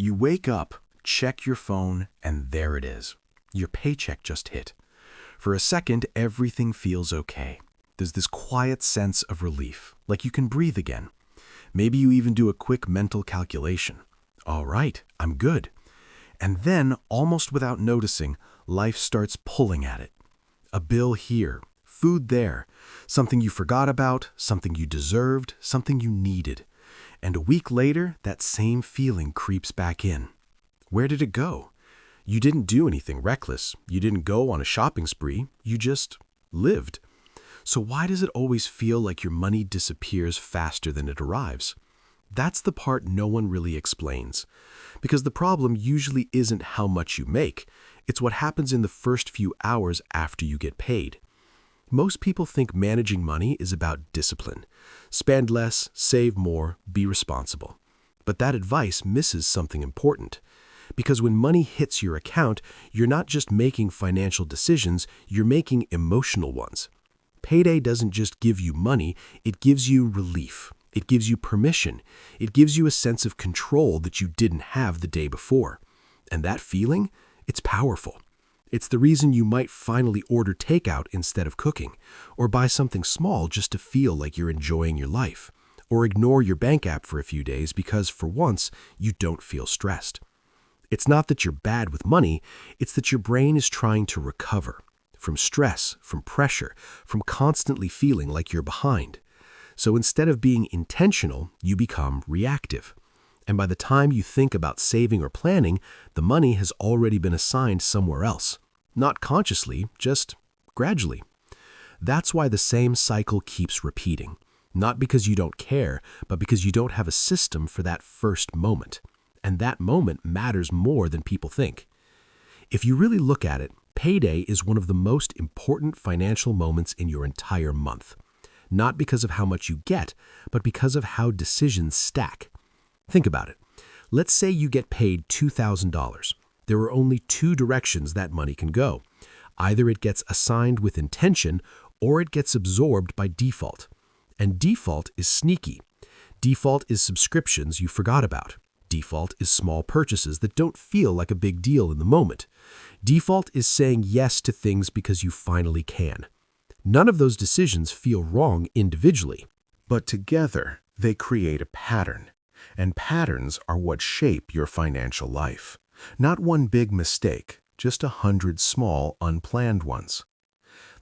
You wake up, check your phone, and there it is. Your paycheck just hit. For a second, everything feels okay. There's this quiet sense of relief, like you can breathe again. Maybe you even do a quick mental calculation. All right, I'm good. And then, almost without noticing, life starts pulling at it. A bill here, food there, something you forgot about, something you deserved, something you needed. And a week later, that same feeling creeps back in. Where did it go? You didn't do anything reckless. You didn't go on a shopping spree. You just lived. So why does it always feel like your money disappears faster than it arrives? That's the part no one really explains. Because the problem usually isn't how much you make. It's what happens in the first few hours after you get paid. Most people think managing money is about discipline. Spend less, save more, be responsible. But that advice misses something important. Because when money hits your account, you're not just making financial decisions, you're making emotional ones. Payday doesn't just give you money, it gives you relief. It gives you permission. It gives you a sense of control that you didn't have the day before. And that feeling, it's powerful. It's the reason you might finally order takeout instead of cooking, or buy something small just to feel like you're enjoying your life, or ignore your bank app for a few days because, for once, you don't feel stressed. It's not that you're bad with money, it's that your brain is trying to recover from stress, from pressure, from constantly feeling like you're behind. So instead of being intentional, you become reactive. And by the time you think about saving or planning, the money has already been assigned somewhere else. Not consciously, just gradually. That's why the same cycle keeps repeating. Not because you don't care, but because you don't have a system for that first moment. And that moment matters more than people think. If you really look at it, payday is one of the most important financial moments in your entire month. Not because of how much you get, but because of how decisions stack. Think about it. Let's say you get paid $2,000. There are only two directions that money can go. Either it gets assigned with intention, or it gets absorbed by default. And default is sneaky. Default is subscriptions you forgot about. Default is small purchases that don't feel like a big deal in the moment. Default is saying yes to things because you finally can. None of those decisions feel wrong individually, but together they create a pattern. And patterns are what shape your financial life. Not one big mistake, just 100 small, unplanned ones.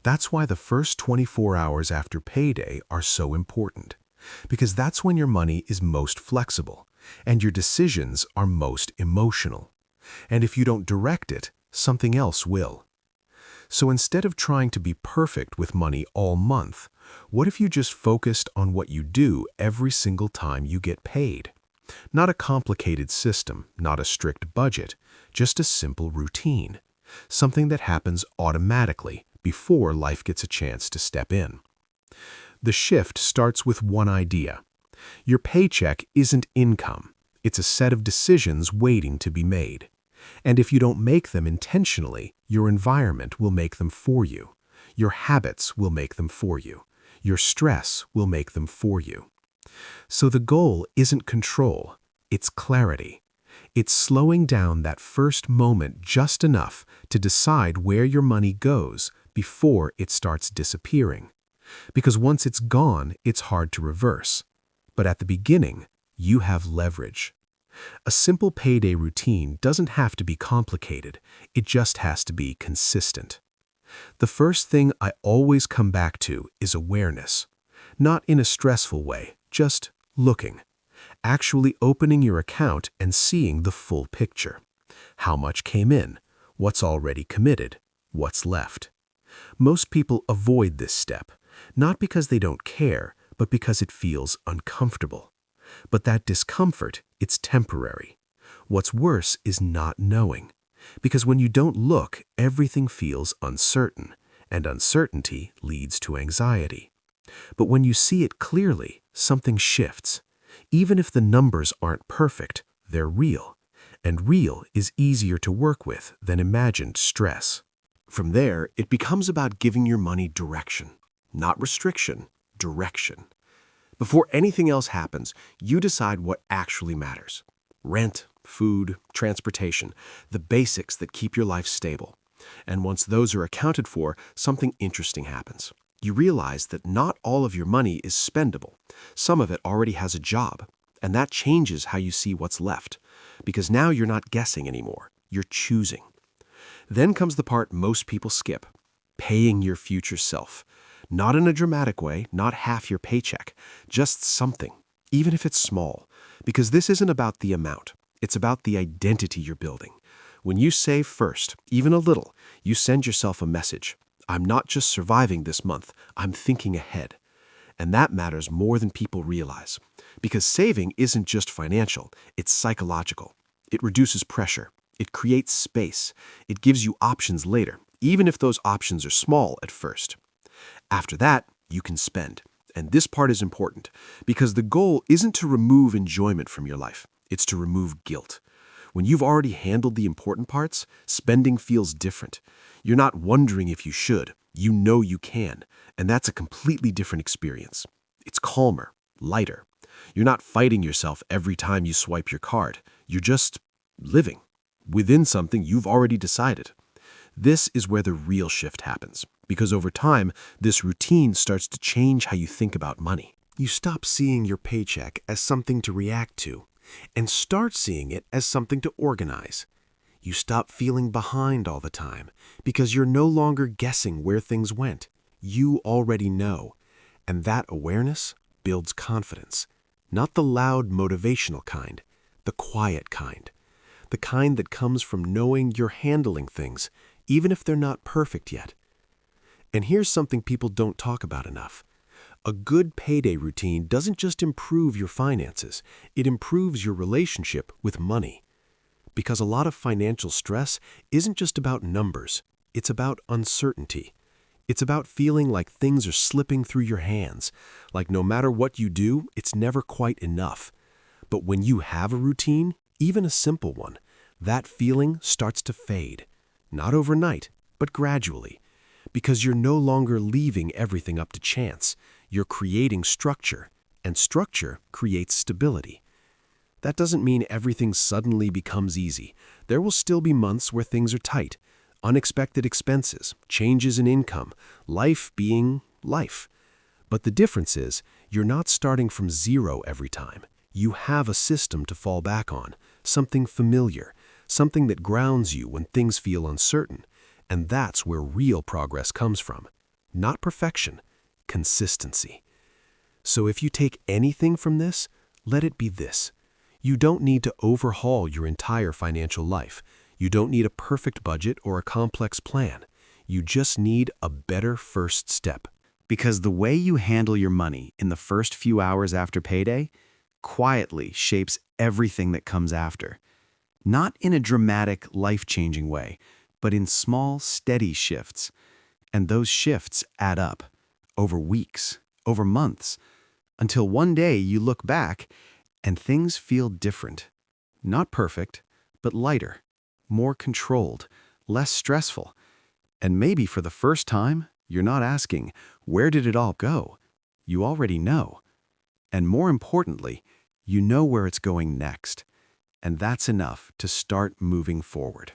That's why the first 24 hours after payday are so important. Because that's when your money is most flexible, and your decisions are most emotional. And if you don't direct it, something else will. So instead of trying to be perfect with money all month, what if you just focused on what you do every single time you get paid? Not a complicated system, not a strict budget, just a simple routine. Something that happens automatically before life gets a chance to step in. The shift starts with one idea. Your paycheck isn't income. It's a set of decisions waiting to be made. And if you don't make them intentionally, your environment will make them for you. Your habits will make them for you. Your stress will make them for you. So the goal isn't control, it's clarity. It's slowing down that first moment just enough to decide where your money goes before it starts disappearing. Because once it's gone, it's hard to reverse. But at the beginning, you have leverage. A simple payday routine doesn't have to be complicated, it just has to be consistent. The first thing I always come back to is awareness. Not in a stressful way, just looking. Actually opening your account and seeing the full picture. How much came in? What's already committed? What's left? Most people avoid this step, not because they don't care, but because it feels uncomfortable. But that discomfort, it's temporary. What's worse is not knowing. Because when you don't look, everything feels uncertain, and uncertainty leads to anxiety. But when you see it clearly, something shifts. Even if the numbers aren't perfect, they're real. And real is easier to work with than imagined stress. From there, it becomes about giving your money direction. Not restriction, direction. Before anything else happens, you decide what actually matters. Rent, food, transportation, the basics that keep your life stable. And once those are accounted for, something interesting happens. You realize that not all of your money is spendable. Some of it already has a job, and that changes how you see what's left, because now you're not guessing anymore, you're choosing. Then comes the part most people skip, paying your future self. Not in a dramatic way, not half your paycheck, just something, even if it's small, because this isn't about the amount, it's about the identity you're building. When you save first, even a little, you send yourself a message. I'm not just surviving this month, I'm thinking ahead. And that matters more than people realize. Because saving isn't just financial, it's psychological. It reduces pressure. It creates space. It gives you options later, even if those options are small at first. After that, you can spend. And this part is important, because the goal isn't to remove enjoyment from your life. It's to remove guilt. When you've already handled the important parts, spending feels different. You're not wondering if you should. You know you can. And that's a completely different experience. It's calmer, lighter. You're not fighting yourself every time you swipe your card. You're just living within something you've already decided. This is where the real shift happens, because over time, this routine starts to change how you think about money. You stop seeing your paycheck as something to react to, and start seeing it as something to organize. You stop feeling behind all the time, because you're no longer guessing where things went. You already know, and that awareness builds confidence. Not the loud motivational kind, the quiet kind. The kind that comes from knowing you're handling things, even if they're not perfect yet. And here's something people don't talk about enough. A good payday routine doesn't just improve your finances, it improves your relationship with money. Because a lot of financial stress isn't just about numbers, it's about uncertainty. It's about feeling like things are slipping through your hands, like no matter what you do, it's never quite enough. But when you have a routine, even a simple one, that feeling starts to fade. Not overnight, but gradually. Because you're no longer leaving everything up to chance. You're creating structure, and structure creates stability. That doesn't mean everything suddenly becomes easy. There will still be months where things are tight. Unexpected expenses, changes in income, life being life. But the difference is, you're not starting from zero every time. You have a system to fall back on, something familiar, something that grounds you when things feel uncertain. And that's where real progress comes from. Not perfection, consistency. So if you take anything from this, let it be this. You don't need to overhaul your entire financial life. You don't need a perfect budget or a complex plan. You just need a better first step. Because the way you handle your money in the first few hours after payday quietly shapes everything that comes after. Not in a dramatic, life-changing way, but in small, steady shifts. And those shifts add up, over weeks, over months, until one day you look back and things feel different. Not perfect, but lighter, more controlled, less stressful. And maybe for the first time, you're not asking, where did it all go? You already know. And more importantly, you know where it's going next. And that's enough to start moving forward.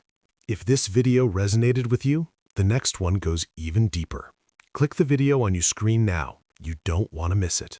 If this video resonated with you, the next one goes even deeper. Click the video on your screen now. You don't want to miss it.